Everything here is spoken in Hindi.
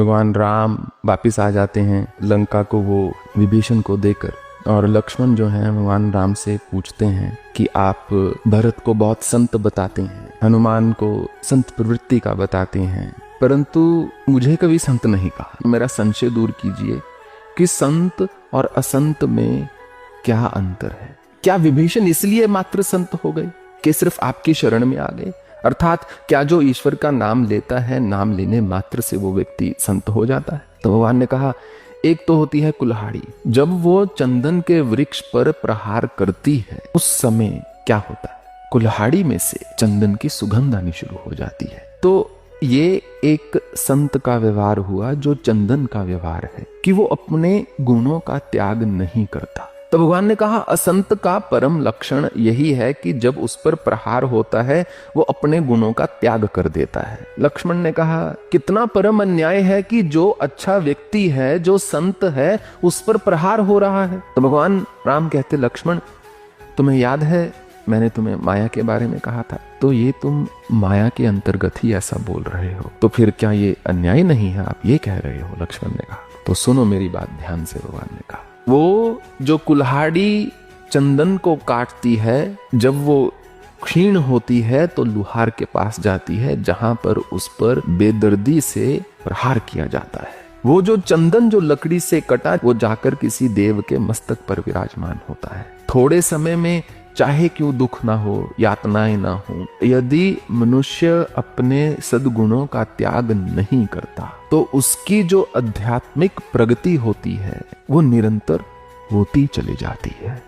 भगवान राम वापिस आ जाते हैं लंका को वो विभीषण को देकर, और लक्ष्मण जो हैं भगवान राम से पूछते हैं कि आप भरत को बहुत संत बताते हैं, हनुमान को संत प्रवृत्ति का बताते हैं, परंतु मुझे कभी संत नहीं कहा। मेरा संशय दूर कीजिए कि संत और असंत में क्या अंतर है। क्या विभीषण इसलिए मात्र संत हो गए कि सिर्फ आपकी शरण में आ गए? अर्थात क्या जो ईश्वर का नाम लेता है, नाम लेने मात्र से वो व्यक्ति संत हो जाता है? तो भगवान ने कहा, एक तो होती है कुल्हाड़ी, जब वो चंदन के वृक्ष पर प्रहार करती है उस समय क्या होता है, कुल्हाड़ी में से चंदन की सुगंध आनी शुरू हो जाती है। तो ये एक संत का व्यवहार हुआ जो चंदन का व्यवहार है कि वो अपने गुणों का त्याग नहीं करता। तो भगवान ने कहा, असंत का परम लक्षण यही है कि जब उस पर प्रहार होता है वो अपने गुणों का त्याग कर देता है। लक्ष्मण ने कहा, कितना परम अन्याय है कि जो अच्छा व्यक्ति है, जो संत है, उस पर प्रहार हो रहा है। तो भगवान राम कहते, लक्ष्मण तुम्हें याद है मैंने तुम्हें माया के बारे में कहा था, तो ये तुम माया के अंतर्गत ही ऐसा बोल रहे हो, तो फिर क्या ये अन्याय नहीं है आप ये कह रहे हो? लक्ष्मण ने कहा, तो सुनो मेरी बात ध्यान से। भगवान ने कहा, वो जो कुल्हाड़ी चंदन को काटती है, जब वो क्षीण होती है तो लुहार के पास जाती है जहां पर उस पर बेदर्दी से प्रहार किया जाता है। वो जो चंदन जो लकड़ी से कटा वो जाकर किसी देव के मस्तक पर विराजमान होता है। थोड़े समय में चाहे क्यों दुख ना हो, यातनाएं ना हो, यदि मनुष्य अपने सद्गुणों का त्याग नहीं करता तो उसकी जो आध्यात्मिक प्रगति होती है वो निरंतर होती चली जाती है।